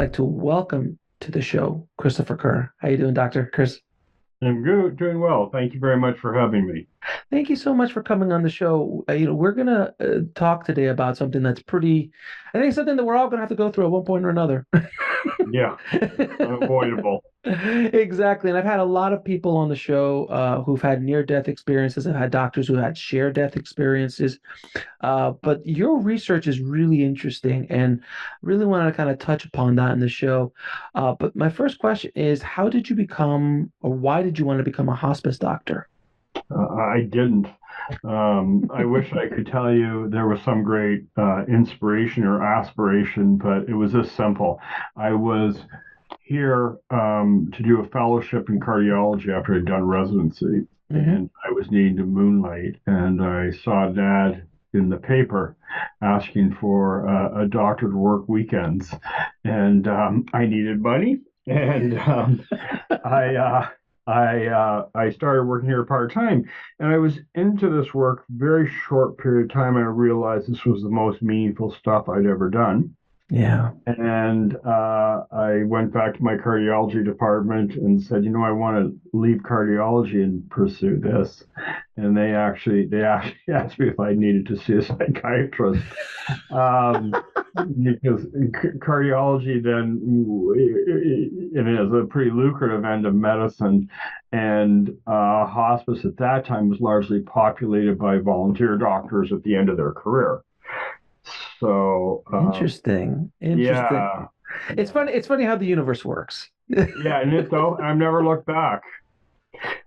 like to welcome to the show Christopher Kerr. How you doing, Dr. Chris? I'm good, doing well. Thank you very much for having me. Thank you so much for coming on the show. We're gonna talk today about something that's pretty, I think something that we're all gonna have to go through at one point or another. Yeah, unavoidable. Exactly. And I've had a lot of people on the show who've had near-death experiences. I've had doctors who had shared-death experiences. But your research is really interesting and really want to kind of touch upon that in the show. But my first question is, how did you become, or why did you want to become a hospice doctor? I didn't. I wish I could tell you there was some great inspiration or aspiration, but it was this simple. I was here to do a fellowship in cardiology after I'd done residency, Hmm. and I was needing to moonlight, and I saw an ad in the paper asking for a doctor to work weekends, and I needed money, and I I started working here part time, and I was into this work very short period of time, and I realized this was the most meaningful stuff I'd ever done. Yeah. And I went back to my cardiology department and said, I want to leave cardiology and pursue this. And they actually asked me if I needed to see a psychiatrist, because cardiology then it is a pretty lucrative end of medicine, and hospice at that time was largely populated by volunteer doctors at the end of their career. So Interesting. Interesting. yeah, It's yeah, funny. It's funny how the universe works. yeah, and it though I've never looked back.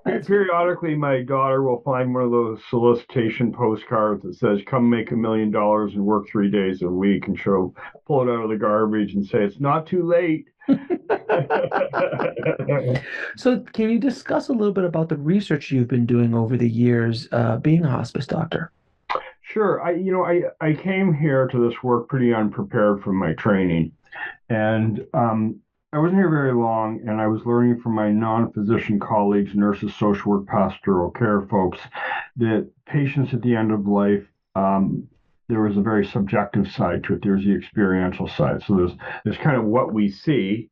That's Periodically, my daughter will find one of those solicitation postcards that says, "Come make $1 million and work 3 days a week," and she'll pull it out of the garbage and say, "It's not too late." So, can you discuss a little bit about the research you've been doing over the years, being a hospice doctor? Sure, I came here to this work pretty unprepared from my training, and I wasn't here very long, and I was learning from my non-physician colleagues, nurses, social work, pastoral care folks, that patients at the end of life, there was a very subjective side to it. There's the experiential side. So there's kind of what we see,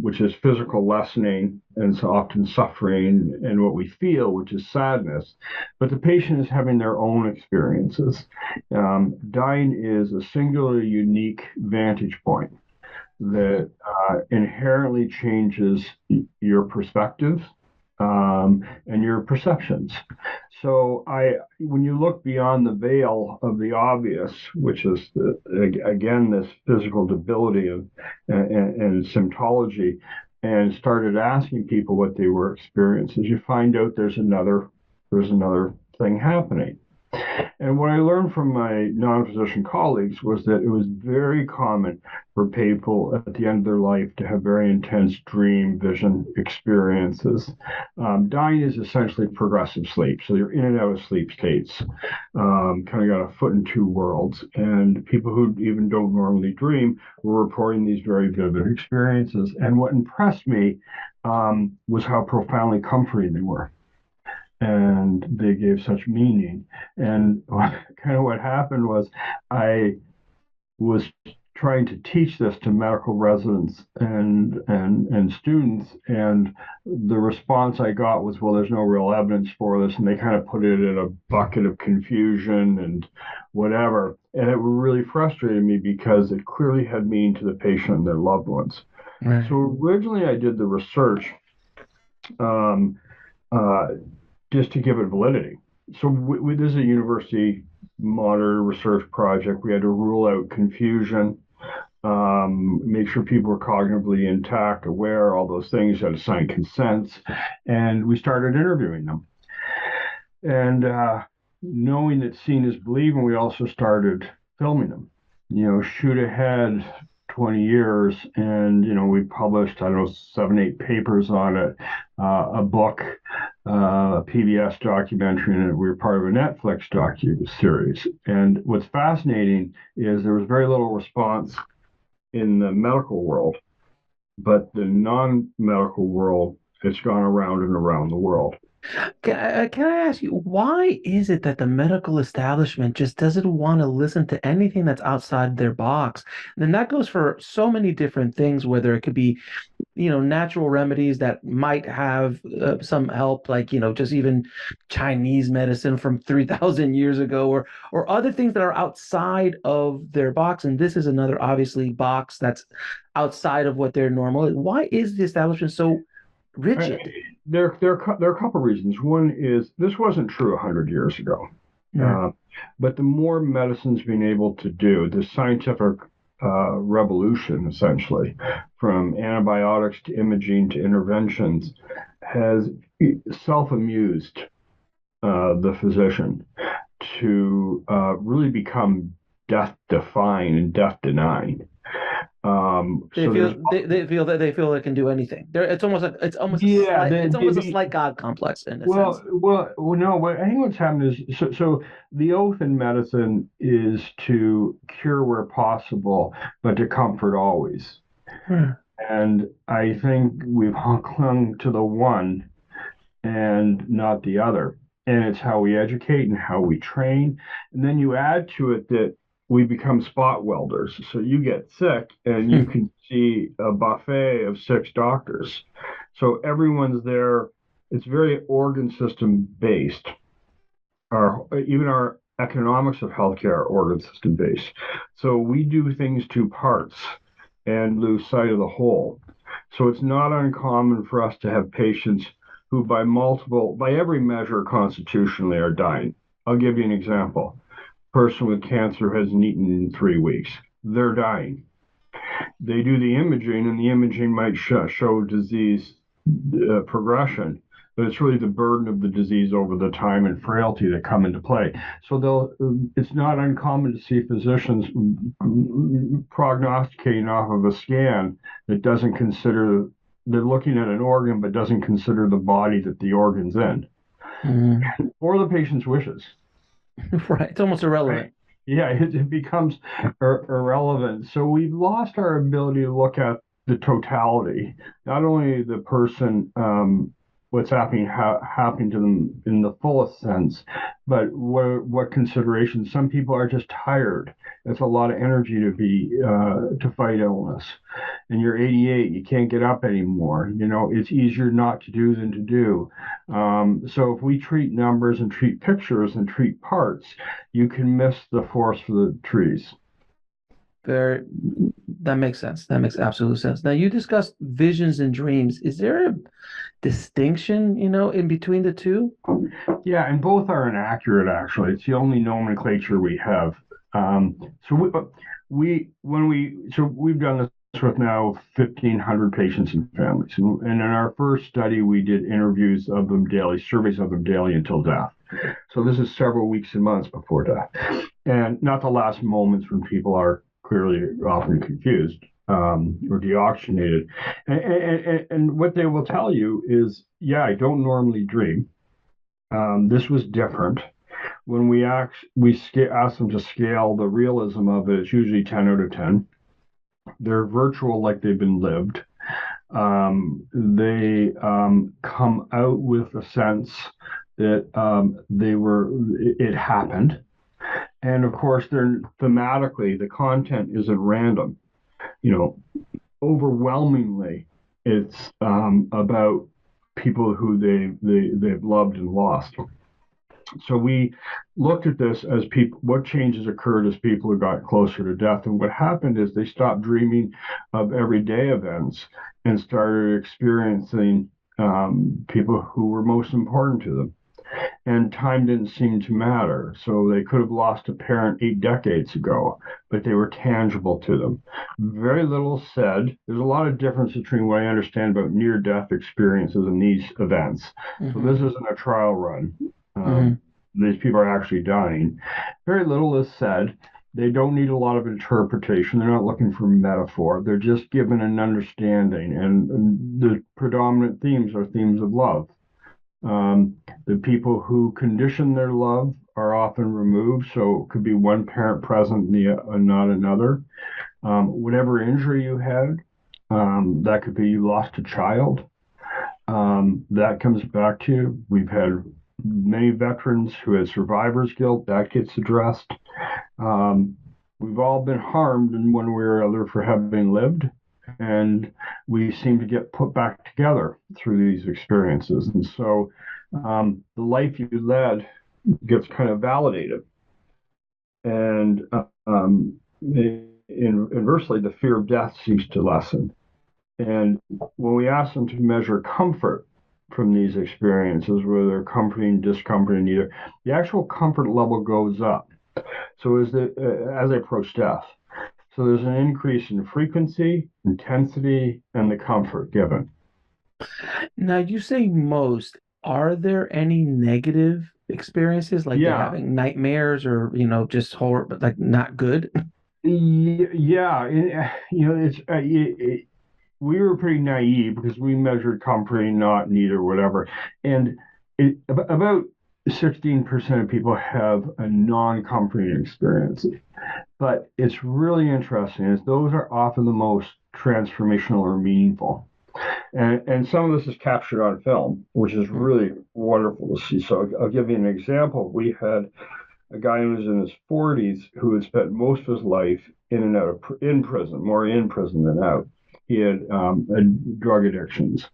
which is physical lessening and so often suffering, and what we feel, which is sadness. But the patient is having their own experiences. Dying is a singularly unique vantage point that inherently changes your perspectives, and your perceptions. So when you look beyond the veil of the obvious, which is again this physical debility and symptology, and started asking people what they were experiencing, you find out there's another thing happening. And what I learned from my non-physician colleagues was that it was very common for people at the end of their life to have very intense dream vision experiences. Dying is essentially progressive sleep. So you're in and out of sleep states, kind of got a foot in two worlds. And people who even don't normally dream were reporting these very vivid experiences. And what impressed me was how profoundly comforting they were, and they gave such meaning. And kind of what happened was I was trying to teach this to medical residents and students, and the response I got was, well, there's no real evidence for this, and they kind of put it in a bucket of confusion and whatever. And it really frustrated me because it clearly had meaning to the patient and their loved ones. Right. So originally I did the research, um, uh, just to give it validity. So this is a university monitor research project. We had to rule out confusion, make sure people were cognitively intact, aware, all those things. You had to sign consents, and we started interviewing them. And knowing that seeing is believing, we also started filming them. Shoot ahead 20 years, and we published, I don't know, 7, 8 papers on it, a book, a PBS documentary, and we were part of a Netflix docu series. And what's fascinating is there was very little response in the medical world, but the non-medical world, it's gone around and around the world. Can I ask you, why is it that the medical establishment just doesn't want to listen to anything that's outside their box? And then that goes for so many different things, whether it could be, natural remedies that might have some help, like, just even Chinese medicine from 3,000 years ago, or other things that are outside of their box. And this is another obviously box that's outside of what they're normal. Why is the establishment so I, rigid? there are a couple of reasons. One is this wasn't true 100 years ago. Yeah. Uh, but the more medicine's been able to do, the scientific revolution, essentially, from antibiotics to imaging to interventions, has self-amused the physician to really become death-defying and death-denying. They So there's feel they feel they can do anything. yeah, it's almost a slight God complex in a sense. no. What I think what's happened is so the oath in medicine is to cure where possible, but to comfort always. Hmm. And I think we've clung to the one and not the other. And it's how we educate and how we train. And then you add to it that we become spot welders. So you get sick and you can see a buffet of six doctors. So everyone's there. It's very organ system based. Even our economics of healthcare are organ system based. So we do things to parts and lose sight of the whole. So it's not uncommon for us to have patients who, by every measure constitutionally, are dying. I'll give you an example. A person with cancer hasn't eaten in 3 weeks. They're dying. They do the imaging, and the imaging might show disease progression, but it's really the burden of the disease over the time and frailty that come into play. So it's not uncommon to see physicians prognosticating off of a scan that doesn't consider they're looking at an organ but doesn't consider the body that the organ's in Mhm. or the patient's wishes. Right. It's almost Right? irrelevant. Yeah, it becomes irrelevant. So we've lost our ability to look at the totality, not only the person, what's happening to them in the fullest sense, but what considerations. Some people are just tired. It's a lot of energy to fight illness. And you're 88, you can't get up anymore. It's easier not to do than to do. So if we treat numbers and treat pictures and treat parts, you can miss the forest for the trees. Very, that makes sense. That makes absolute sense. Now, you discussed visions and dreams. Is there a distinction, in between the two? Yeah, and both are inaccurate, actually. It's the only nomenclature we have. So we've done this with now 1,500 patients and families. And in our first study, we did interviews of them daily, surveys of them daily until death. So this is several weeks and months before death. And not the last moments when people are clearly often confused or deoxygenated. And what they will tell you is, yeah, I don't normally dream. This was different. When ask them to scale the realism of it, it's usually 10 out of 10. They're virtual like they've been lived. They come out with a sense that it happened. And of course, they're thematically, the content isn't random. You know, Overwhelmingly, it's about people who they've loved and lost. So we looked at this as people, what changes occurred as people who got closer to death. And what happened is they stopped dreaming of everyday events and started experiencing people who were most important to them. And time didn't seem to matter. So they could have lost a parent 8 decades ago, but they were tangible to them. Very little said. There's a lot of difference between what I understand about near death experiences and these events. So Hmm. this isn't a trial run. Hmm. These people are actually dying. Very little is said. They don't need a lot of interpretation. They're not looking for metaphor. They're just given an understanding. And the predominant themes are themes of love. The people who condition their love are often removed, so it could be one parent present and not another. Whatever injury you had, that could be you lost a child. That comes back to we've had many veterans who had survivor's guilt that gets addressed. Um, we've all been harmed in one way or other for having lived, and we seem to get put back together through these experiences. And so the life you led gets kind of validated. And inversely, the fear of death seems to lessen. And when we ask them to measure comfort from these experiences, whether they're comforting, discomforting, either, the actual comfort level goes up. So as they approach death, so there's an increase in frequency, intensity, and the comfort given. Now, you say most. Are there any negative experiences, like they're Yeah, having nightmares or, just horror, but like not good? yeah. It's we were pretty naive because we measured comforting, not neither, whatever. And about 16% of people have a non-comforting experience. But it's really interesting is those are often the most transformational or meaningful. And some of this is captured on film, which is really wonderful to see. So I'll give you an example. We had a guy who was in his 40s who had spent most of his life in and out of in prison, more in prison than out. He had drug addictions,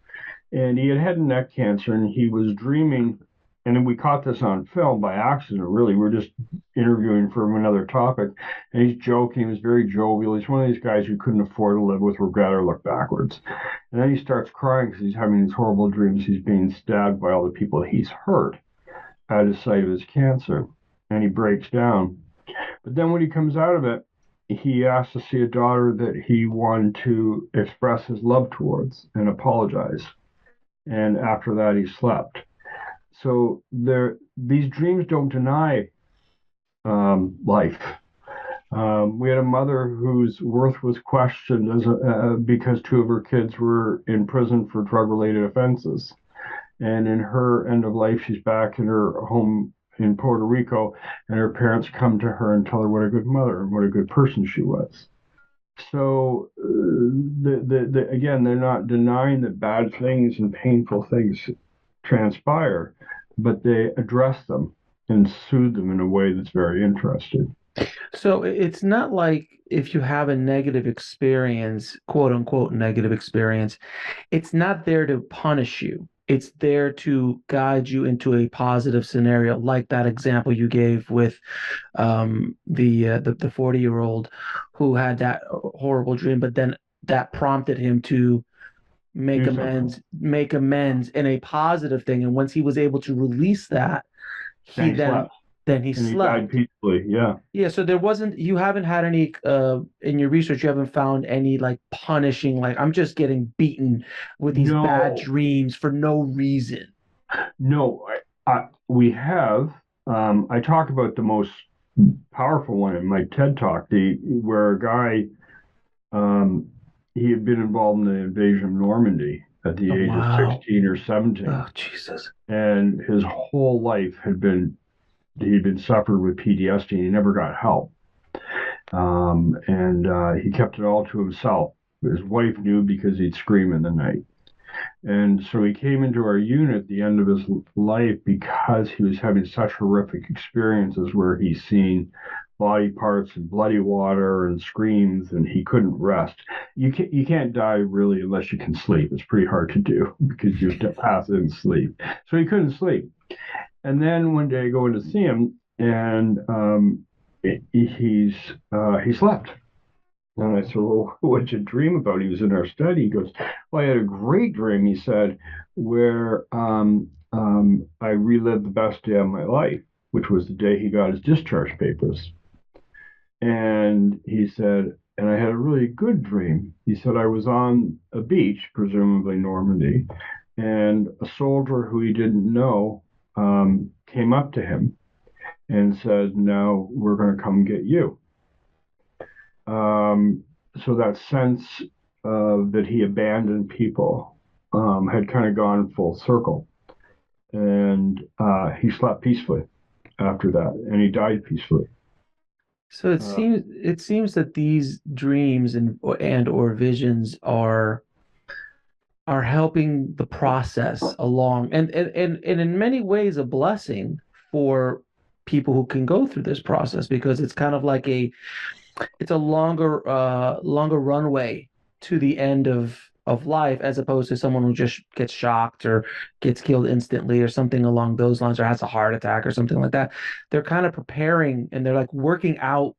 and he had head and neck cancer, and he was dreaming. And then we caught this on film by accident. Really, we're just interviewing for another topic, and he's joking. He was very jovial. He's one of these guys who couldn't afford to live with regret or look backwards. And then he starts crying because he's having these horrible dreams. He's being stabbed by all the people he's hurt out of sight of his cancer, and he breaks down. But then when he comes out of it, he asks to see a daughter that he wanted to express his love towards and apologize. And after that, he slept. So these dreams don't deny life. We had a mother whose worth was questioned because two of her kids were in prison for drug-related offenses. And in her end of life, she's back in her home in Puerto Rico, and her parents come to her and tell her what a good mother and what a good person she was. So, again, they're not denying that bad things and painful things transpire, but they address them and soothe them in a way that's very interesting. So it's not like if you have a negative experience, quote unquote negative experience, it's not there to punish you. It's there to guide you into a positive scenario, like that example you gave with the 40-year-old who had that horrible dream, but then that prompted him to Do something. make amends in a positive thing. And once he was able to release that, he And he then slept, then he and he died slept. peacefully. Yeah. Yeah, so there wasn't, you haven't had any, in your research, you haven't found any like punishing, like I'm just getting beaten with these bad No, dreams for no reason. no. We have. I talk about the most powerful one in my TED talk, the where a guy um, he had been involved in the invasion of Normandy at the Oh, age of wow. 16 or 17, Oh, Jesus. and his whole life had been he'd been suffered with PTSD. And he never got help, and he kept it all to himself. His wife knew because he'd scream in the night. And so he came into our unit at the end of his life because he was having such horrific experiences where he's seen body parts and bloody water and screams, and he couldn't rest. You can't die really unless you can sleep. It's pretty hard to do because you pass in sleep. So he couldn't sleep. And then one day I go in to see him, and he slept. And I said, well, what'd you dream about? He was in our study. He goes, well, I had a great dream, he said, where I relived the best day of my life, which was the day he got his discharge papers. And he said, and I had a really good dream. He said, I was on a beach, presumably Normandy, and a soldier who he didn't know came up to him and said, now we're going to come get you. Um, so that sense that he abandoned people had kind of gone full circle. And he slept peacefully after that, and he died peacefully. So Uh, it seems that these dreams and or visions are helping the process along, and in many ways a blessing for people who can go through this process, because it's kind of like it's a longer runway to the end of life, as opposed to someone who just gets shocked or gets killed instantly or something along those lines, or has a heart attack or something like that. They're kind of preparing, and they're like working out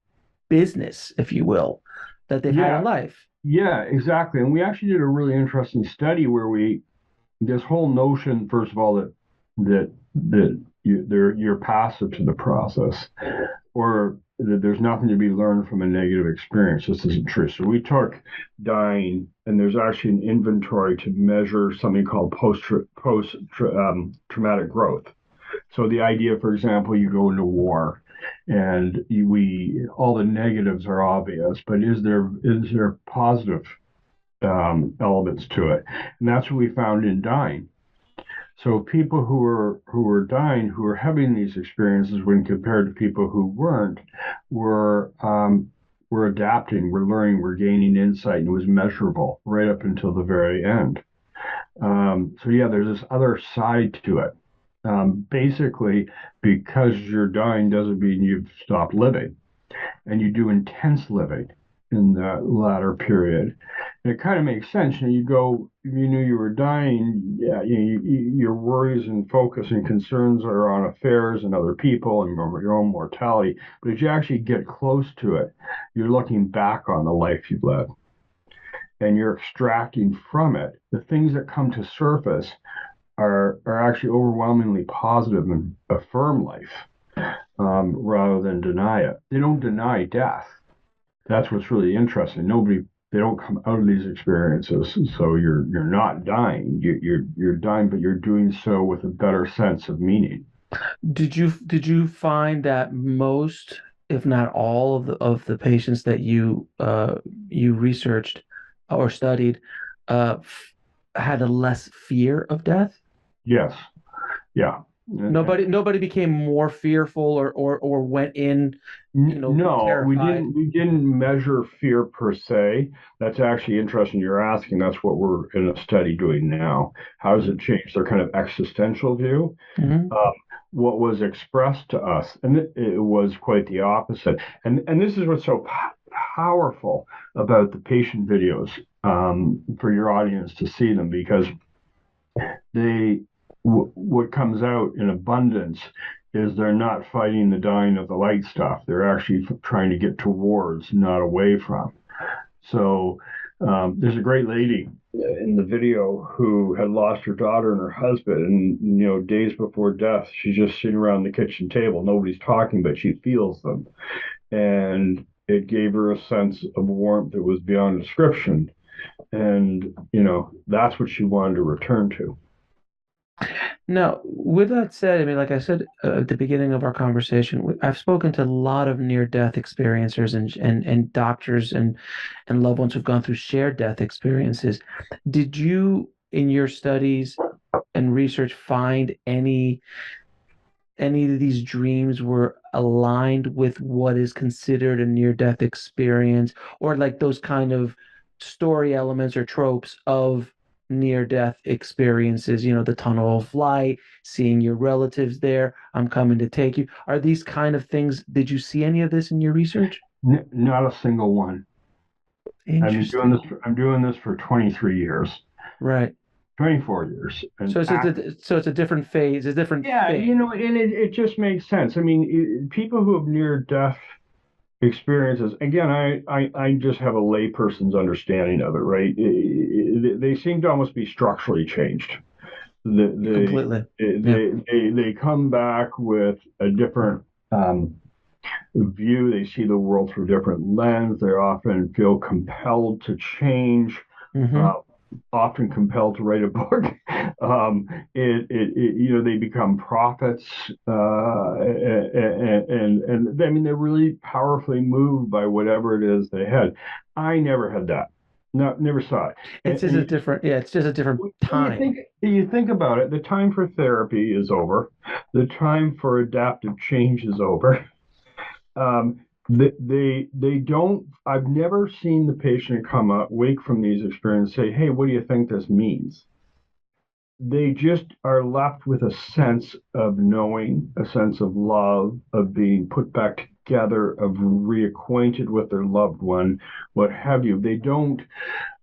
business, if you will, that they've had in Yeah, life. yeah, exactly. And we actually did a really interesting study where we this whole notion, first of all, that you're passive to the process, or that there's nothing to be learned from a negative experience. This isn't true. So we took dying, and there's actually an inventory to measure something called post traumatic growth. So the idea, for example, you go into war, and we all the negatives are obvious, but is there positive elements to it? And that's what we found in dying. So people who were dying, who were having these experiences, when compared to people who weren't, were were adapting, were learning, were gaining insight, and it was measurable right up until the very end. So yeah, there's this other side to it. Basically, because you're dying doesn't mean you've stopped living, and you do intense living in that latter period. And it kind of makes sense. You go, you knew you were dying. Yeah, your worries and focus and concerns are on affairs and other people and your own mortality. But as you actually get close to it, you're looking back on the life you've led, and you're extracting from it the things that come to surface are actually overwhelmingly positive and affirm life, rather than deny it. They don't deny death. That's what's really interesting. They don't come out of these experiences, so you're not dying. You're dying, but you're doing so with a better sense of meaning. Did you find that most, if not all, of the patients that you researched or studied had a less fear of death? Yes, yeah. And Nobody became more fearful or went in, No, we terrified. didn't. We didn't measure fear per se. That's actually interesting. You're asking. That's what we're in a study doing now. How does it change their kind of existential view? Hmm. Um, what was expressed to us, and it was quite the opposite. And this is what's so powerful about the patient videos, for your audience to see them, because they what comes out in abundance is they're not fighting the dying of the light stuff. They're actually trying to get towards, not away from. So there's a great lady in the video who had lost her daughter and her husband, and days before death, she's just sitting around the kitchen table. Nobody's talking, but she feels them, and it gave her a sense of warmth that was beyond description. And that's what she wanted to return to. Now, with that said, I mean, like I said at the beginning of our conversation, I've spoken to a lot of near-death experiencers and doctors and loved ones who've gone through shared death experiences. Did you, in your studies and research, find any of these dreams were aligned with what is considered a near-death experience, or like those kind of story elements or tropes of near-death experiences, the tunnel of light, seeing your relatives there, I'm coming to take you. Are these kind of things, did you see any of this in your research? Not a single one. Interesting. I'm doing this for 23 years, Right. 24 years, So and it's a different phase, a different yeah, thing. and it just makes sense. I mean, people who have near death experiences, again, I just have a layperson's understanding of it, right? They seem to almost be structurally changed. Completely. Yeah. They come back with a different view. They see the world through a different lens. They often feel compelled to change. Hmm. Uh, Often compelled to write a book. They become prophets, and I mean they're really powerfully moved by whatever it is they had. I never had that. No, never saw it. It's And, just and a different, yeah, it's just a different when time. you think about it, the time for therapy is over. The time for adaptive change is over. Um, They don't. I've never seen the patient come up, wake from these experiences, say, "Hey, what do you think this means?" They just are left with a sense of knowing, a sense of love, of being put back together, of reacquainted with their loved one, what have you.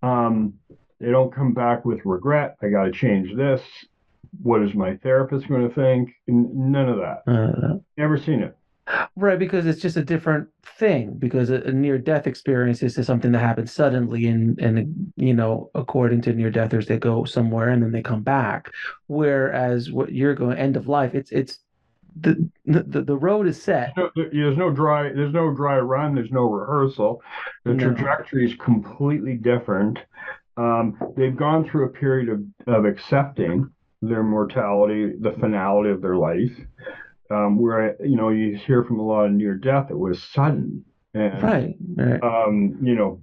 Um, they don't come back with regret. I got to change this. What is my therapist going to think? None of that. Uh, Never seen it. right, because it's just a different thing. Because a near-death experience is something that happens suddenly, and according to near-deathers, they go somewhere and then they come back. Whereas what you're going end of life, it's the road is set. There's no dry run. There's no rehearsal. The No, trajectory is completely different. They've gone through a period of accepting their mortality, the finality of their life. Where you hear from a lot of near death, it was sudden, and right, right.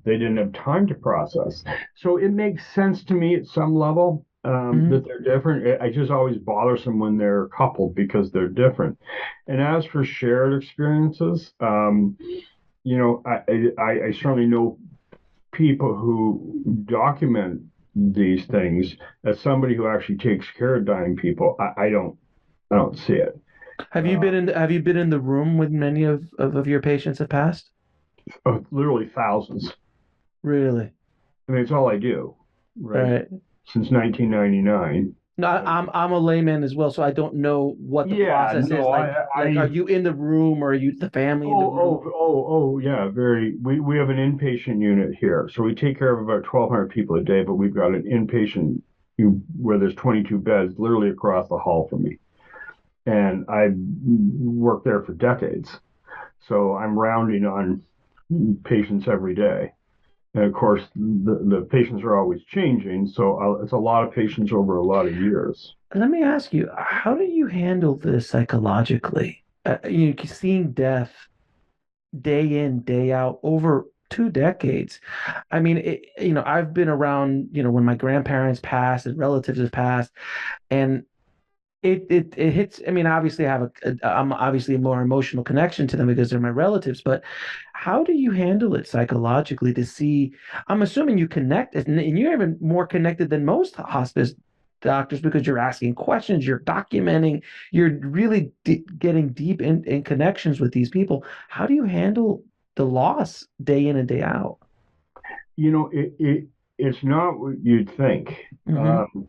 they didn't have time to process. So it makes sense to me at some level Hmm. that they're different. I just always bothersome when they're coupled because they're different. And as for shared experiences, I certainly know people who document these things. As somebody who actually takes care of dying people, I don't see it. Uh, Have you been in the room with many of your patients that passed? Literally thousands. Really? I mean, it's all I do, right? Right. Since 1999. No, I'm a layman as well, so I don't know what the Yeah, process is. no, Like, are you in the room or are you the family in the room? yeah, very. We have an inpatient unit here, so we take care of about 1,200 people a day, but we've got an inpatient where there's 22 beds literally across the hall from me, and I worked there for decades, so I'm rounding on patients every day. And of course, the patients are always changing, so it's a lot of patients over a lot of years. Let me ask you, how do you handle this psychologically? Seeing death day in, day out over 2 decades. I mean, I've been around, when my grandparents passed and relatives have passed, and it hits. I mean, obviously, I'm obviously a more emotional connection to them because they're my relatives. But how do you handle it psychologically to see? I'm assuming you connect, and you're even more connected than most hospice doctors because you're asking questions, you're documenting, you're really getting deep in connections with these people. How do you handle the loss day in and day out? You know, it's not what you'd think. Hmm. Um,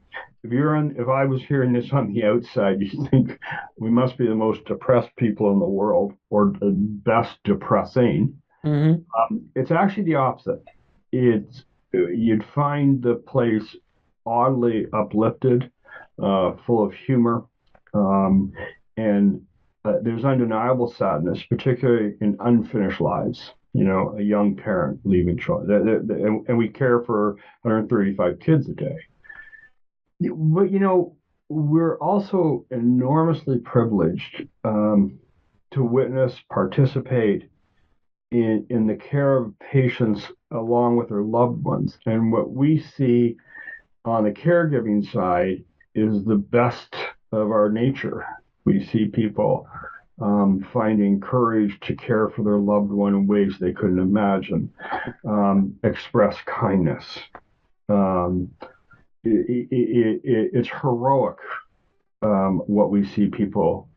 if I was hearing this on the outside, you think we must be the most depressed people in the world, or the best depressing. Hmm. It's actually the opposite. It's You'd find the place oddly uplifted, full of humor, um, and there's undeniable sadness, particularly in unfinished lives. A young parent leaving children, and we care for 135 kids a day. But we're also enormously privileged to witness, participate in the care of patients along with their loved ones. And what we see on the caregiving side is the best of our nature. We see people finding courage to care for their loved one in ways they couldn't imagine, express kindness. Um, it's heroic what we see people.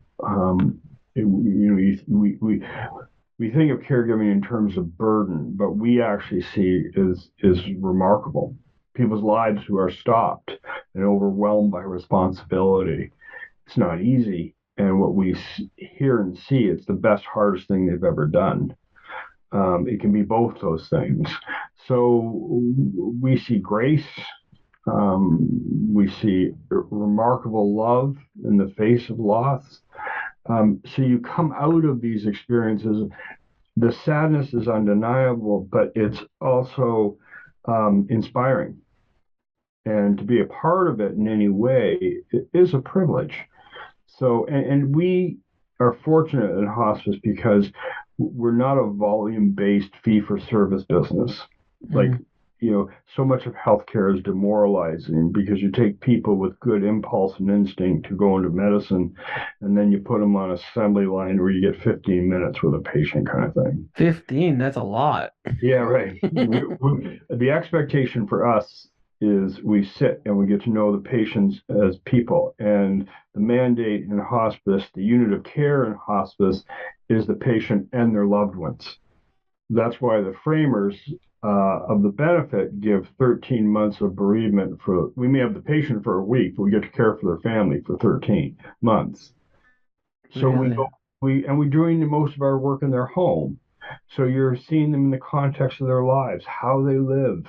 We think of caregiving in terms of burden, but we actually see is remarkable. People's lives who are stopped and overwhelmed by responsibility. It's not easy, and what we hear and see, it's the best, hardest thing they've ever done. It can be both those things. So we see grace. We see remarkable love in the face of loss. So you come out of these experiences, the sadness is undeniable, but it's also inspiring. And to be a part of it in any way is a privilege. So, and we are fortunate in hospice because we're not a volume based fee for service business. Like, Hmm. so much of healthcare is demoralizing because you take people with good impulse and instinct to go into medicine, and then you put them on assembly line where you get 15 minutes with a patient kind of thing. 15, that's a lot. Yeah, right. The expectation for us is we sit and we get to know the patients as people. And the mandate in hospice, the unit of care in hospice, is the patient and their loved ones. That's why the framers of the benefit give 13 months of bereavement for, we may have the patient for a week, but we get to care for their family for 13 months. So we Really? go, we're doing most of our work in their home. So you're seeing them in the context of their lives, how they live.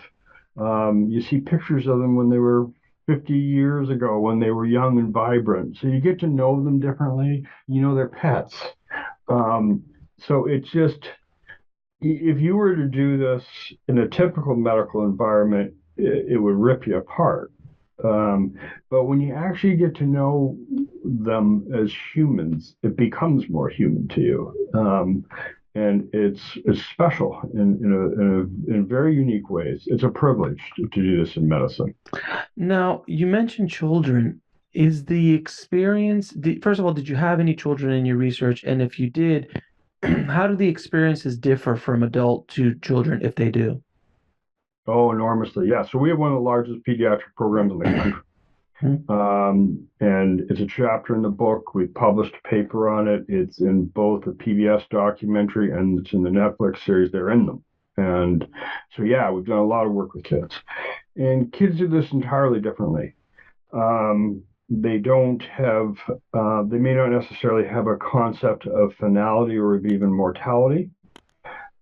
You see pictures of them when they were 50 years ago, when they were young and vibrant. So you get to know them differently. You know their pets. So it's just, if you were to do this in a typical medical environment, it would rip you apart. Um, but when you actually get to know them as humans, it becomes more human to you. And it's special in very unique ways. It's a privilege to do this in medicine. Now, you mentioned children. Is the experience, first of all, did you have any children in your research? And if you did, how do the experiences differ from adult to children if they do? Oh, enormously. Yeah. So we have one of the largest pediatric programs in the country. And it's a chapter in the book. We published a paper on it. It's in both the PBS documentary and it's in the Netflix series. They're in them. And so, yeah, we've done a lot of work with kids. And kids do this entirely differently. They don't have, they may not necessarily have a concept of finality or of even mortality.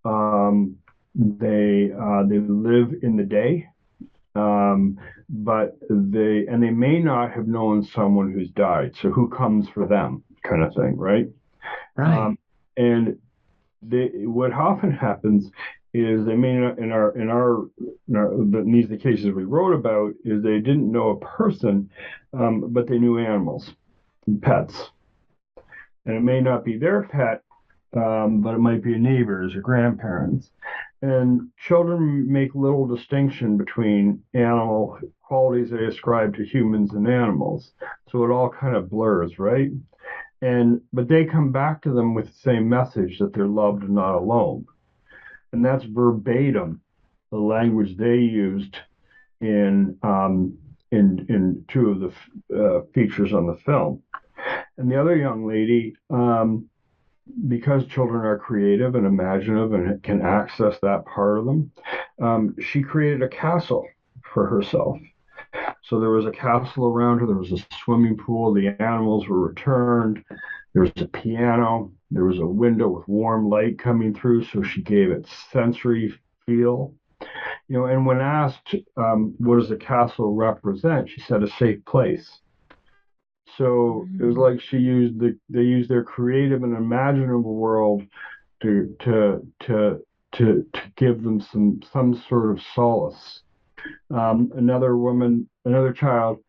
Um, they live in the day, but they may not have known someone who's died. So who comes for them, kind of thing, right? Right. Um, and what often happens is they may not in these the cases we wrote about is they didn't know a person, but they knew animals, and pets, and it may not be their pet, but it might be a neighbor's or grandparents. And children make little distinction between animal qualities they ascribe to humans and animals. So it all kind of blurs, right? And but they come back to them with the same message that they're loved and not alone. And that's verbatim the language they used in in two of the features on the film. And the other young lady, because children are creative and imaginative and can access that part of them, she created a castle for herself. So there was a castle around her, there was a swimming pool, the animals were returned, there was a piano, there was a window with warm light coming through, so she gave it sensory feel. And when asked, what does the castle represent, she said a safe place. So it was Mm. like they used their creative and imaginable world to give them some sort of solace. Another child,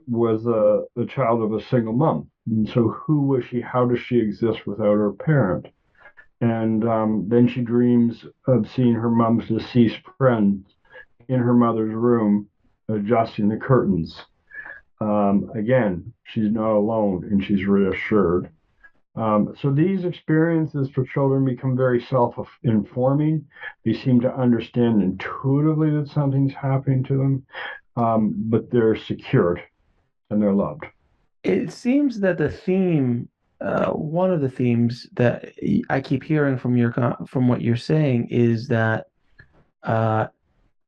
was a child of a single mom. And so who was she? How does she exist without her parent? And then she dreams of seeing her mom's deceased friend in her mother's room, adjusting the curtains. Again, she's not alone and she's reassured. So these experiences for children become very self-informing. They seem to understand intuitively that something's happening to them, but they're secured and they're loved. It seems that the theme, one of the themes that I keep hearing from from what you're saying is that uh,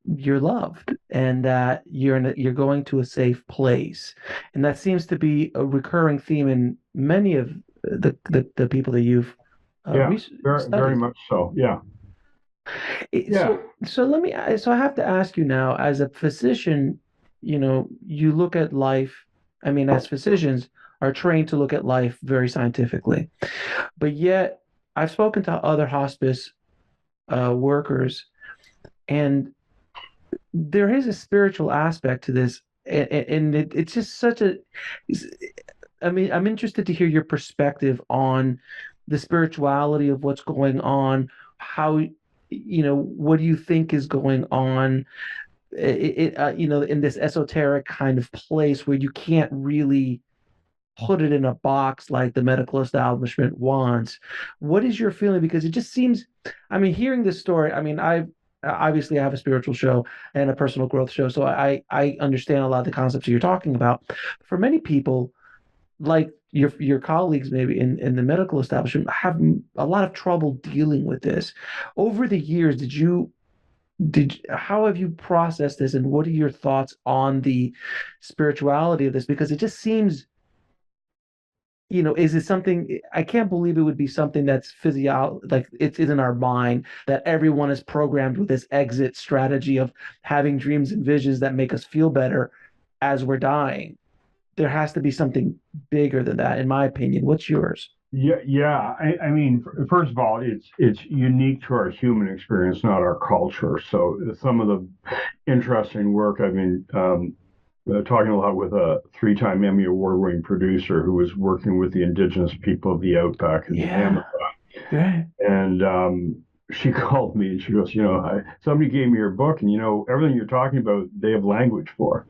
you're loved and that you're going to a safe place, and that seems to be a recurring theme in many of the people that you've Yeah, very, very studied. much so. Yeah, yeah, So let me so I have to ask you now, as a physician, you look at life. I mean, as physicians are trained to look at life very scientifically, but yet I've spoken to other hospice workers, and there is a spiritual aspect to this, and it's just such a. I mean, I'm interested to hear your perspective on the spirituality of what's going on, how what do you think is going on, in this esoteric kind of place where you can't really put it in a box like the medical establishment wants. What is your feeling? Because it just seems, I mean, hearing this story, I mean, I have a spiritual show and a personal growth show, so I understand a lot of the concepts you're talking about. For many people, like your colleagues maybe in the medical establishment, have a lot of trouble dealing with this. Over the years, how have you processed this, and what are your thoughts on the spirituality of this? Because it just seems, is it something? I can't believe it would be something that's like it's in our mind, that everyone is programmed with this exit strategy of having dreams and visions that make us feel better as we're dying. There has to be something bigger than that, in my opinion. What's yours? Yeah, yeah. I mean, first of all, it's unique to our human experience, not our culture. So some of the interesting work I've been talking a lot with a three-time Emmy award-winning producer who was working with the indigenous people of the outback in the Yeah, Amazon. right. And she called me and she goes, somebody gave me your book, and everything you're talking about, they have language for.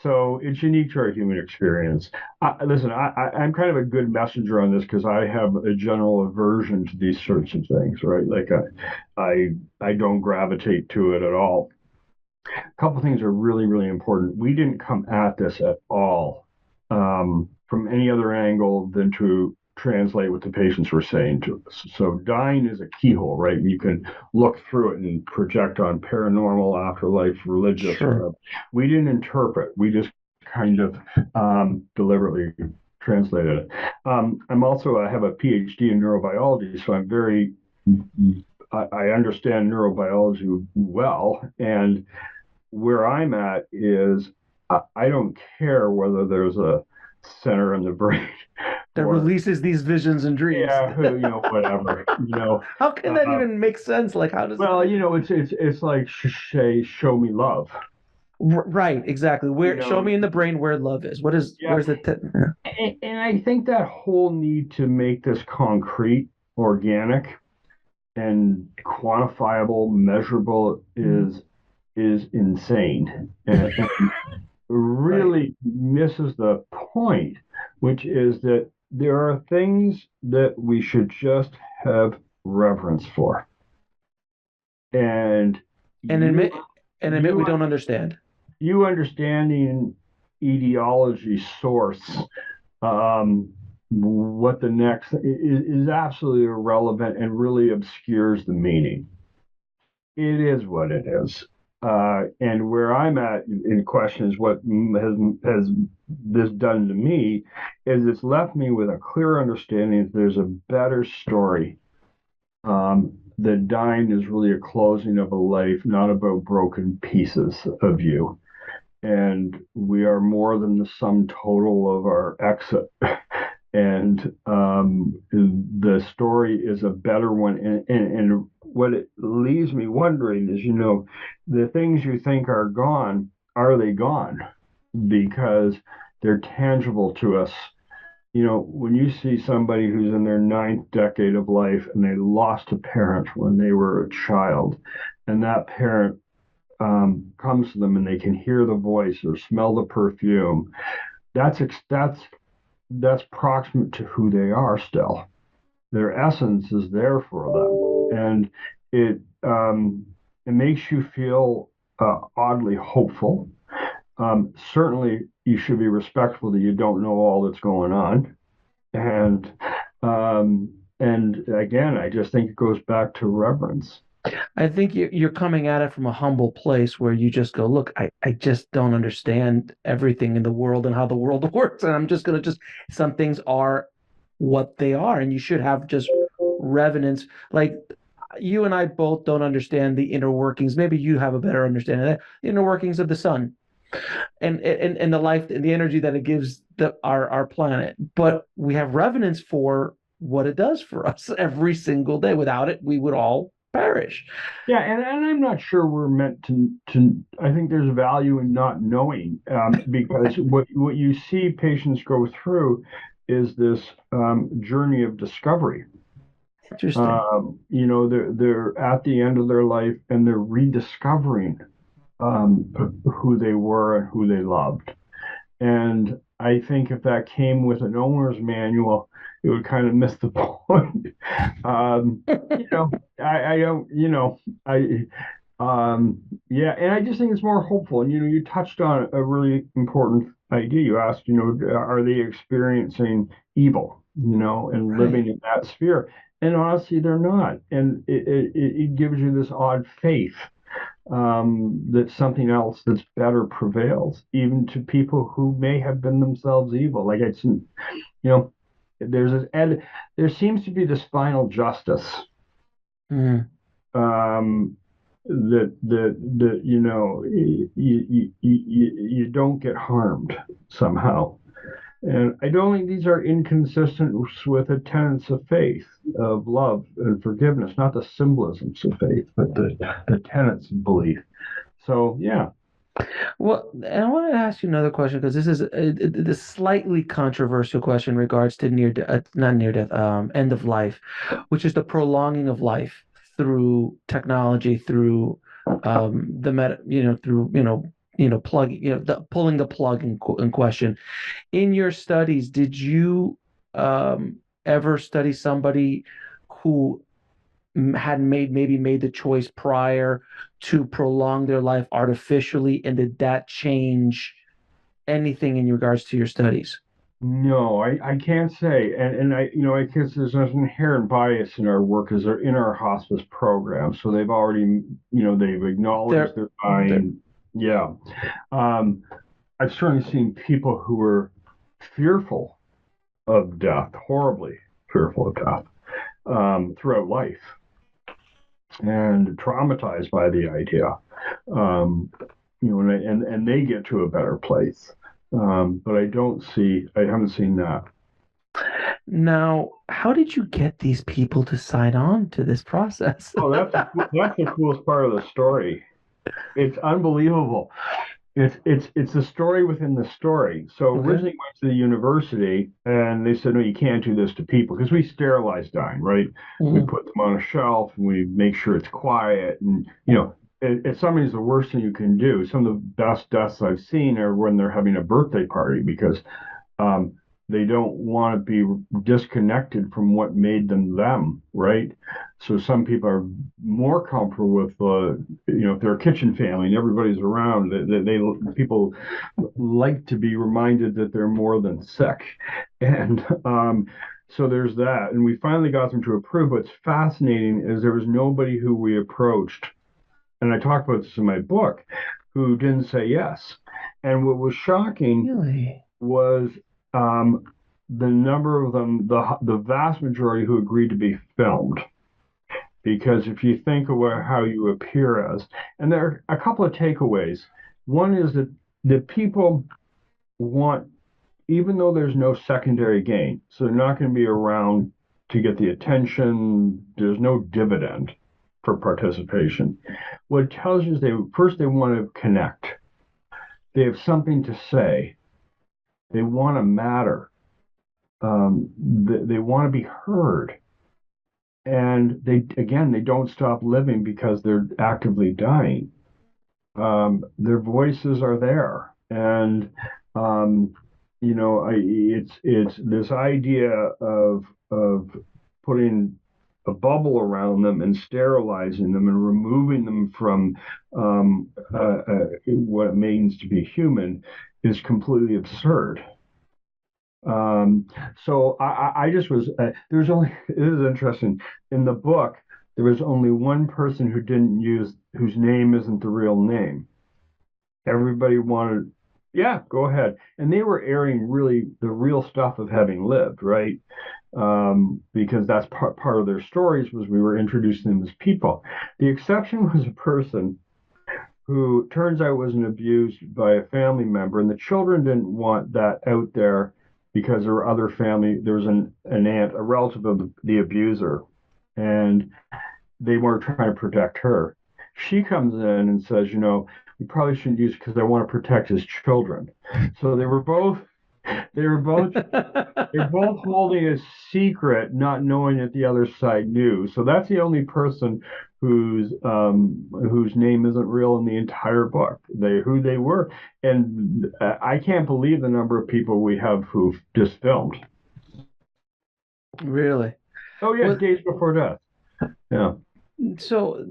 So it's unique to our human experience. Listen, I'm kind of a good messenger on this because I have a general aversion to these sorts of things, right? Like I don't gravitate to it at all. A couple things are really, really important. We didn't come at this at all from any other angle than to translate what the patients were saying to us. So dying is a keyhole, right? You can look through it and project on paranormal, afterlife, religious, Sure. whatever. We didn't interpret. We just kind of deliberately translated it. I have a PhD in neurobiology, so I understand neurobiology well, and where I'm at is I don't care whether there's a center in the brain That or releases these visions and dreams. yeah, whatever, How can that uh, even make sense? Like, how does it? well, it's like say show me love, Right, exactly. you Where show know, me in the brain where love is. yeah, Where's the and I think that whole need to make this concrete, organic, and quantifiable, measurable is insane, and right. really misses the point, which is that there are things that we should just have reverence for. And And you admit we you don't understand. you understanding etiology source, what the next is absolutely irrelevant and really obscures the meaning. It is what it is. And where I'm at in question is what has this done to me is it's left me with a clear understanding that there's a better story. That dying is really a closing of a life, not about broken pieces of you. And we are more than the sum total of our exit. And the story is a better one. And what it leaves me wondering is, the things you think are gone, are they gone? Because they're tangible to us. When you see somebody who's in their ninth decade of life and they lost a parent when they were a child, and that parent comes to them and they can hear the voice or smell the perfume, that's proximate to who they are still. Their essence is there for them, and it makes you feel oddly hopeful. Certainly, you should be respectful that you don't know all that's going on, and and again, I just think it goes back to reverence. I think you're coming at it from a humble place where you just go, look, I just don't understand everything in the world and how the world works. And I'm just gonna some things are what they are, and you should have just reverence. Like, you and I both don't understand the inner workings. Maybe you have a better understanding of that, the inner workings of the sun and the life and the energy that it gives our planet. But we have reverence for what it does for us every single day. Without it, we would all perish. Yeah, and I'm not sure we're meant to. I think there's value in not knowing, because what you see patients go through is this journey of discovery. Interesting. They're at the end of their life and they're rediscovering um, who they were and who they loved. And I think if that came with an owner's manual, it would kind of miss the point. Um, I don't, I, yeah, and I just think it's more hopeful. And, you touched on a really important idea. You asked, are they experiencing evil, and Right. living in that sphere? And honestly, they're not. And it gives you this odd faith that something else that's better prevails, even to people who may have been themselves evil. Like know, there's this, and there seems to be this final justice Mm. um, that you don't get harmed somehow. And I don't think these are inconsistent with the tenets of faith, of love and forgiveness, not the symbolisms of faith, but the tenets of belief. So, yeah. Well, and I want to ask you another question because this is a slightly controversial question in regards to not near death, end of life, which is the prolonging of life through technology, through the through plug, pulling the plug in question. In your studies, did you ever study somebody who had maybe made the choice prior to prolong their life artificially, and did that change anything in regards to your studies? No, I can't say. And I guess there's an inherent bias in our work as they're in our hospice program. So they've already, they've acknowledged There, their there. dying. Yeah. Um, I've certainly seen people who were fearful of death, horribly fearful of death, throughout life and traumatized by the idea. Um, and they get to a better place. But I haven't seen that. Now, how did you get these people to sign on to this process? Oh, that's the coolest part of the story. It's unbelievable. It's a story within the story. So Okay. originally went to the university and they said, no, you can't do this to people because we sterilize dying, right? We Mhm. put them on a shelf and we make sure it's quiet. And it's sometimes the worst thing you can do. Some of the best deaths I've seen are when they're having a birthday party because um, they don't want to be disconnected from what made them them, right? So some people are more comfortable with, if they're a kitchen family and everybody's around, people like to be reminded that they're more than sick, and so there's that. And we finally got them to approve. What's fascinating is there was nobody who we approached, and I talk about this in my book, who didn't say yes. And what was shocking Really? was um, the number of them, the vast majority who agreed to be filmed. Because if you think of how you appear as, and there are a couple of takeaways. One is that the people want, even though there's no secondary gain, so they're not going to be around to get the attention. There's no dividend for participation. What it tells you is they want to connect. They have something to say. They want to matter. They want to be heard, and they don't stop living because they're actively dying. Their voices are there, and um, it's this idea of putting a bubble around them and sterilizing them and removing them from what it means to be human is completely absurd. Um, so I just was there's only this is interesting in the book. There was only one person who didn't use whose name isn't the real name. Everybody wanted, yeah, go ahead, and they were airing really the real stuff of having lived, right? Because that's part of their stories was we were introducing them as people. The exception was a person who turns out wasn't abused by a family member, and the children didn't want that out there because there were other family. There was an aunt, a relative of the abuser, and they weren't trying to protect her. She comes in and says, we probably shouldn't use it because I want to protect his children. So they were both They were both they're both holding a secret, not knowing that the other side knew. So that's the only person whose name isn't real in the entire book. They who they were, and I can't believe the number of people we have who've just filmed. Really? Oh yeah, Well, days before death. Yeah. so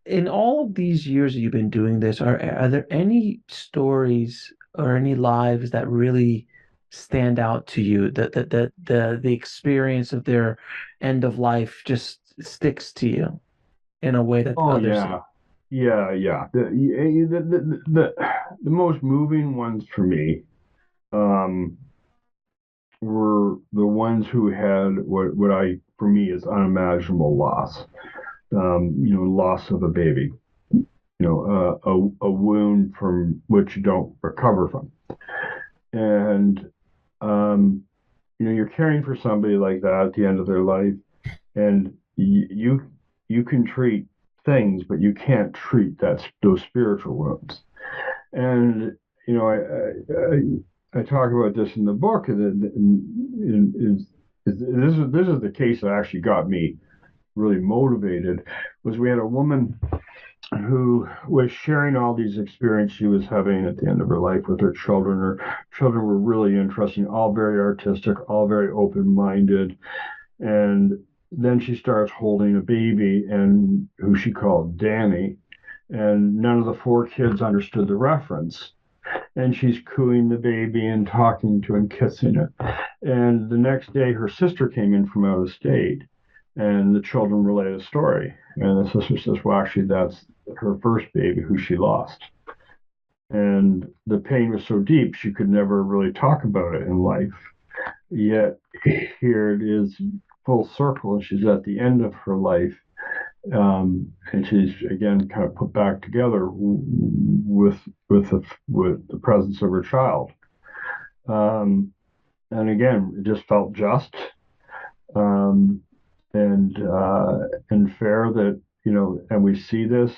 in all of these years that you've been doing this, are there any stories or any lives that really stand out to you? The experience of their end of life just sticks to you in a way that Oh others. yeah. Yeah, yeah. The most moving ones for me um, were the ones who had what I for me is unimaginable loss. Loss of a baby. A wound from which you don't recover from. And you're caring for somebody like that at the end of their life, and you can treat things, but you can't treat those spiritual wounds. And I talk about this in the book. This is the case that actually got me really motivated. Was we had a woman who was sharing all these experiences she was having at the end of her life with her children. Her children were really interesting, all very artistic, all very open-minded. And then she starts holding a baby and who she called Danny. And none of the four kids understood the reference. And she's cooing the baby and talking to and kissing it. And the next day, her sister came in from out of state, and the children relayed a story. And the sister says, "Well, actually, that's her first baby who she lost." And the pain was so deep, she could never really talk about it in life. Yet here it is full circle, and she's at the end of her life. And she's again kind of put back together with the presence of her child. Um, and again, it just felt just um, and fair that and we see this.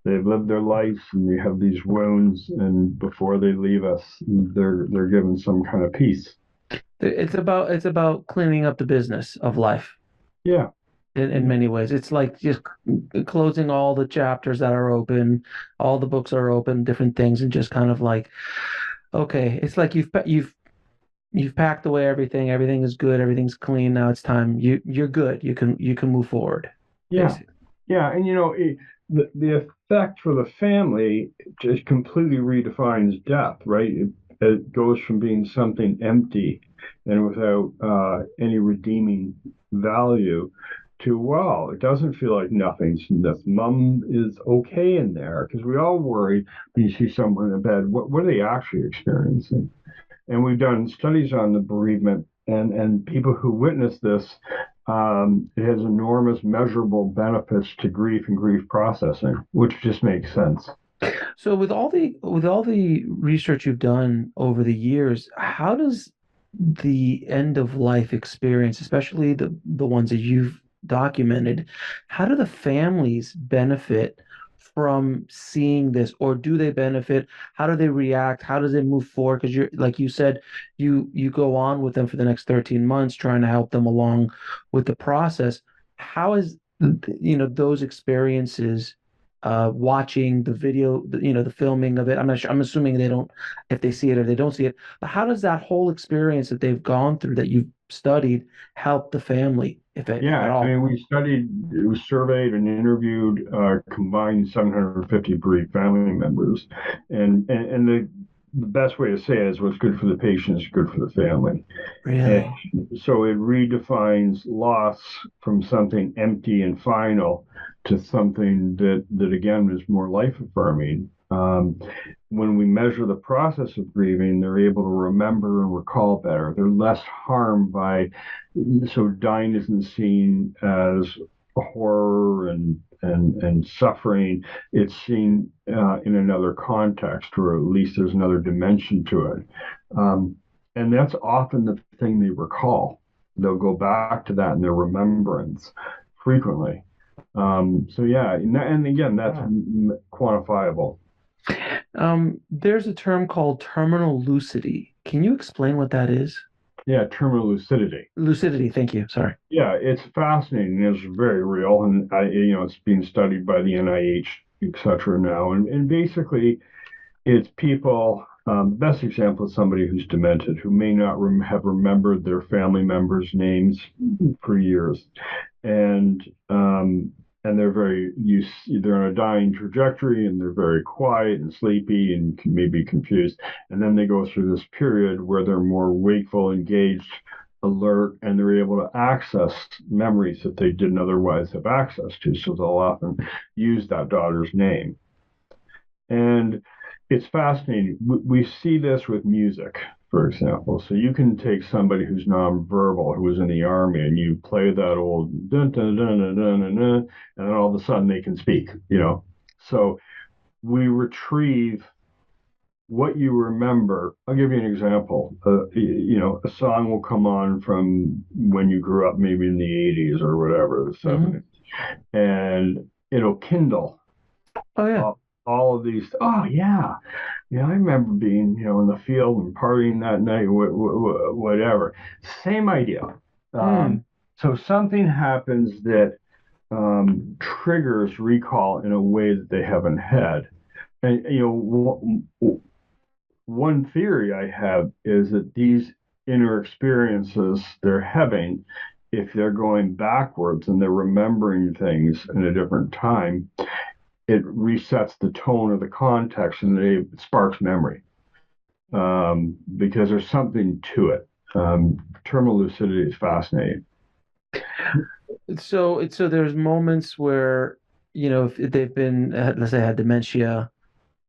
They've lived their lives and they have these wounds, and before they leave us, they're given some kind of peace. It's about cleaning up the business of life Yeah, in many ways. It's like just closing all the chapters that are open, all the books are open, different things, and just kind of like, okay, it's like you've packed away everything, everything is good, everything's clean. Now it's time. You're good. You can move forward, yeah, basically. yeah. And the effect for the family just completely redefines death, right? It goes from being something empty and without any redeeming value to, well, it doesn't feel like nothing's this. Mom is okay in there because we all worry when you see someone in bed, what are they actually experiencing? And we've done studies on the bereavement and people who witness this. It has enormous measurable benefits to grief and grief processing, which just makes sense. So with all the research you've done over the years, how does the end of life experience, especially the ones that you've documented, how do the families benefit from seeing this, or do they benefit? How do they react? How does it move forward? Because you're like you said, you go on with them for the next 13 months trying to help them along with the process. How is those experiences watching the video, the filming of it. I'm not sure. I'm assuming they don't, if they see it or they don't see it. But how does that whole experience that they've gone through, that you've studied, help the family, if at Yeah, I all? mean, it was surveyed and interviewed combined 750 bereaved family members, and the best way to say it is what's good for the patient is good for the family. And Really? so it redefines loss from something empty and final to something that again is more life affirming. When we measure the process of grieving, they're able to remember and recall better. They're less harmed by, so dying isn't seen as horror and suffering. It's seen in another context, or at least there's another dimension to it. Um, and that's often the thing they recall. They'll go back to that in their remembrance frequently. So yeah, and again, that's quantifiable. There's a term called terminal lucidity. Can you explain what that is? Yeah, terminal lucidity. Lucidity, thank you. Sorry. Yeah, it's fascinating. It's very real, and it's being studied by the NIH, et cetera, now. And basically, it's people. Best example is somebody who's demented, who may not have remembered their family members' names for years, and um, and they're on a dying trajectory, and they're very quiet and sleepy and maybe confused, and then they go through this period where they're more wakeful, engaged, alert, and they're able to access memories that they didn't otherwise have access to. So they'll often use that daughter's name, and it's fascinating. We see this with music, for example. So you can take somebody who's nonverbal, who was in the army, and you play that old dun dun dun dun dun dun, dun, and then all of a sudden they can speak. So we retrieve what you remember. I'll give you an example. A song will come on from when you grew up, maybe in the 80s or whatever, the Hmm. 70s, and it'll kindle Oh yeah. all of these. Oh yeah, yeah, I remember being, in the field and partying that night, whatever. Same idea. Mm. So something happens that triggers recall in a way that they haven't had. And, one theory I have is that these inner experiences they're having, if they're going backwards and they're remembering things in a different time, it resets the tone of the context and it sparks memory, because there's something to it. Terminal lucidity is fascinating. So there's moments where, if they've been, let's say, had dementia,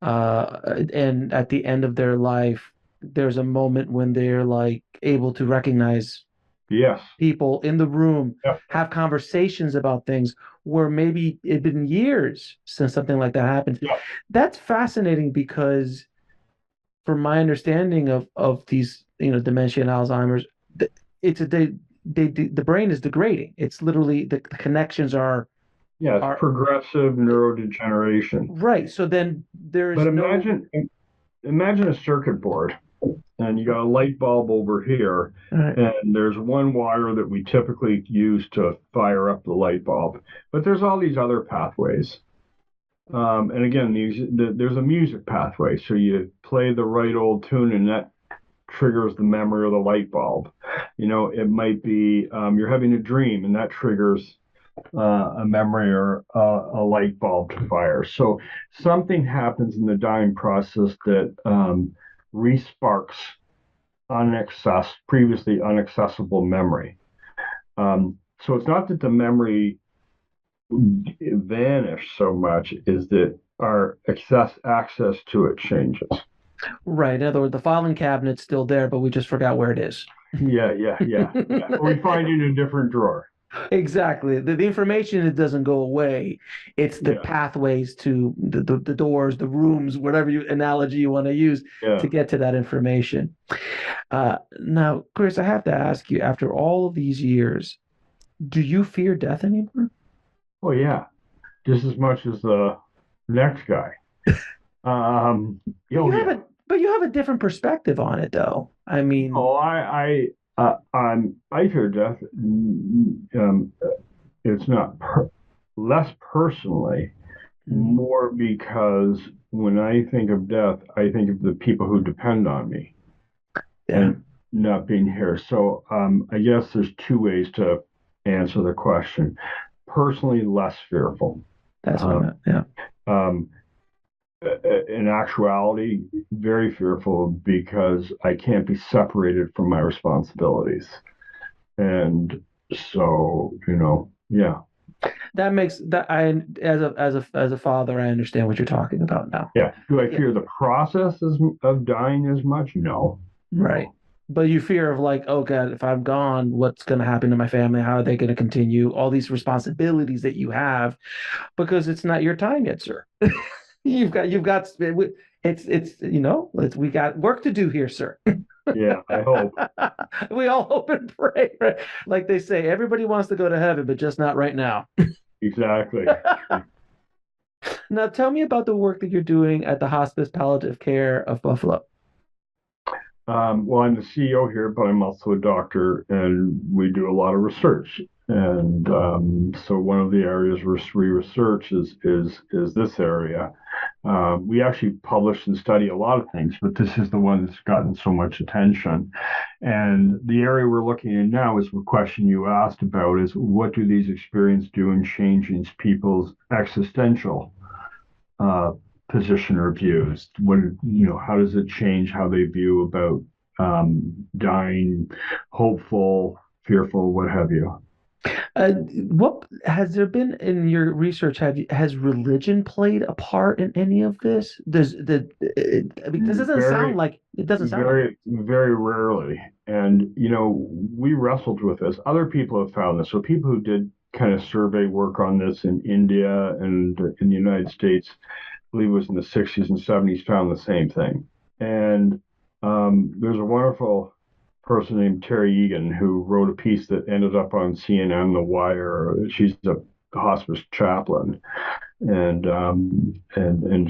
and at the end of their life, there's a moment when they're like able to recognize Yes. people in the room, Yep. have conversations about things where maybe it'd been years since something like that happened. Yep. That's fascinating because, from my understanding of these, dementia and Alzheimer's, it's the brain is degrading. It's literally the connections Yeah, it's are progressive neurodegeneration. right. So then there But is no imagine a circuit board, and you got a light bulb over here, right. and there's one wire that we typically use to fire up the light bulb, but there's all these other pathways. And again, there's a music pathway. So you play the right old tune, and that triggers the memory of the light bulb. It might be you're having a dream, and that triggers a memory or a light bulb to fire. So something happens in the dying process that resparks previously inaccessible memory. So it's not that the memory vanished so much, is that our access to it changes. Right. In other words, the filing cabinet's still there, but we just forgot where it is. Yeah, yeah, yeah, yeah. Or we find it in a different drawer. Exactly. The information, it doesn't go away. It's the Yeah, pathways to the doors, the rooms, whatever analogy you want to use to yeah. get to that information. Now, Chris, I have to ask you, after all of these years, do you fear death anymore? Oh, yeah. Just as much as the next guy. Um, But oh, you have yeah. a different perspective on it, though. I mean, Oh, I fear death. It's not less personally, mm, more because when I think of death, I think of the people who depend on me yeah, and not being here. So I guess there's two ways to answer the question. Personally, less fearful. that's what I Um, meant. Yeah. um, in actuality, very fearful because I can't be separated from my responsibilities. And so, yeah. That makes that I as a father, I understand what you're talking about now. Yeah. Do I Yeah, fear the process of dying as much? No, right. no. But you fear of like, oh God, if I'm gone, what's going to happen to my family? How are they going to continue? All these responsibilities that you have because it's not your time yet, sir. You've got we got work to do here, sir. Yeah, I hope. We all hope and pray, right? Like they say, everybody wants to go to heaven, but just not right now. Exactly. Now, tell me about the work that you're doing at the Hospice Palliative Care of Buffalo. Well, I'm the CEO here, but I'm also a doctor, and we do a lot of research. And so one of the areas we research is this area. We actually publish and study a lot of things, but this is the one that's gotten so much attention. And the area we're looking at now is the question you asked about: is what do these experiences do in changing people's existential uh, position or views? What how does it change how they view about dying, hopeful, fearful, what have you? What has there been in your research? Has religion played a part in any of this? I mean, this doesn't sound Very, like it doesn't sound like it. very rarely. And we wrestled with this. Other people have found this. So people who did kind of survey work on this in India and in the United States, I believe it was in the 60s and 70s, found the same thing. And there's a wonderful person named Terry Egan who wrote a piece that ended up on CNN, The Wire. She's a hospice chaplain, and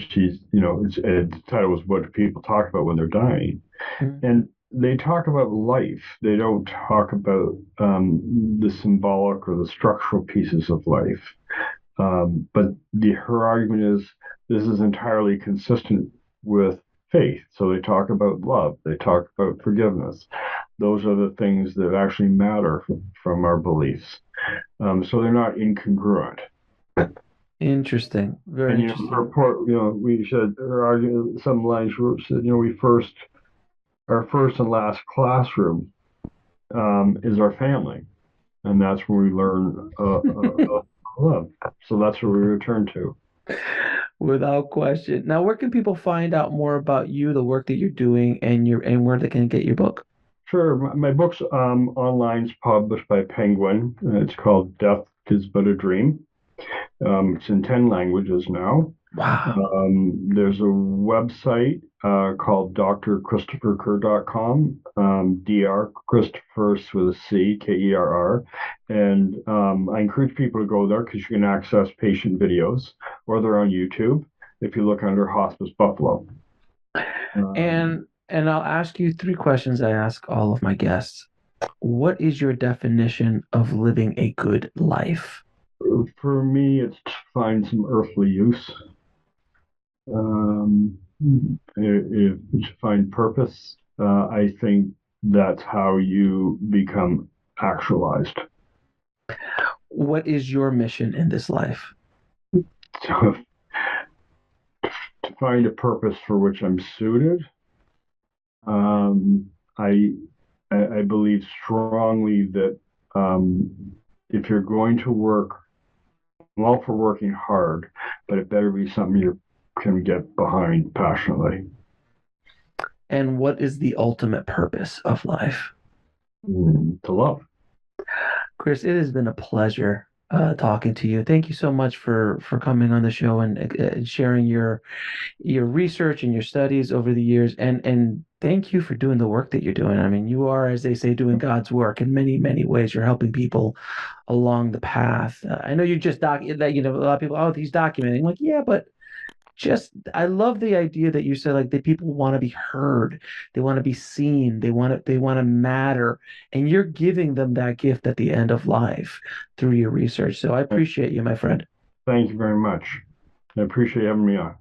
she's the title was "What Do People Talk About When They're Dying?" Mm. And they talk about life. They don't talk about the symbolic or the structural pieces of life. But her argument is this is entirely consistent with faith. So they talk about love. They talk about forgiveness. Those are the things that actually matter from our beliefs. So they're not incongruent. Interesting. Very And interesting. report, we said or argue some lines where it said, our first and last classroom is our family, and that's where we learn love. So that's where we return to. Without question. Now, where can people find out more about you, the work that you're doing, and where they can get your book? Sure, my book's online, is published by Penguin. It's called Death Is But a Dream. It's in 10 languages now. Wow. There's a website called drchristopherkerr.com, Dr. Christopher with a C, Kerr. And I encourage people to go there because you can access patient videos, or they're on YouTube if you look under Hospice Buffalo. Um, And I'll ask you three questions I ask all of my guests. What is your definition of living a good life? for me, it's to find some earthly use, um, to find purpose. I think that's how you become actualized. What is your mission in this life? So to find a purpose for which I'm suited, um, I I believe strongly that if you're going to work, I'm all for working hard, but it better be something you can get behind passionately. And what is the ultimate purpose of life? To love. Chris, it has been a pleasure talking to you. Thank you so much for coming on the show and sharing your research and your studies over the years. And thank you for doing the work that you're doing. I mean, you are, as they say, doing God's work in many, many ways. You're helping people along the path. I know you just that, a lot of people, oh, he's documenting. I'm like, yeah, but just I love the idea that you said like that people want to be heard, they want to be seen, they want to matter, and you're giving them that gift at the end of life through your research. So I appreciate you, my friend. Thank you very much. I appreciate having me on.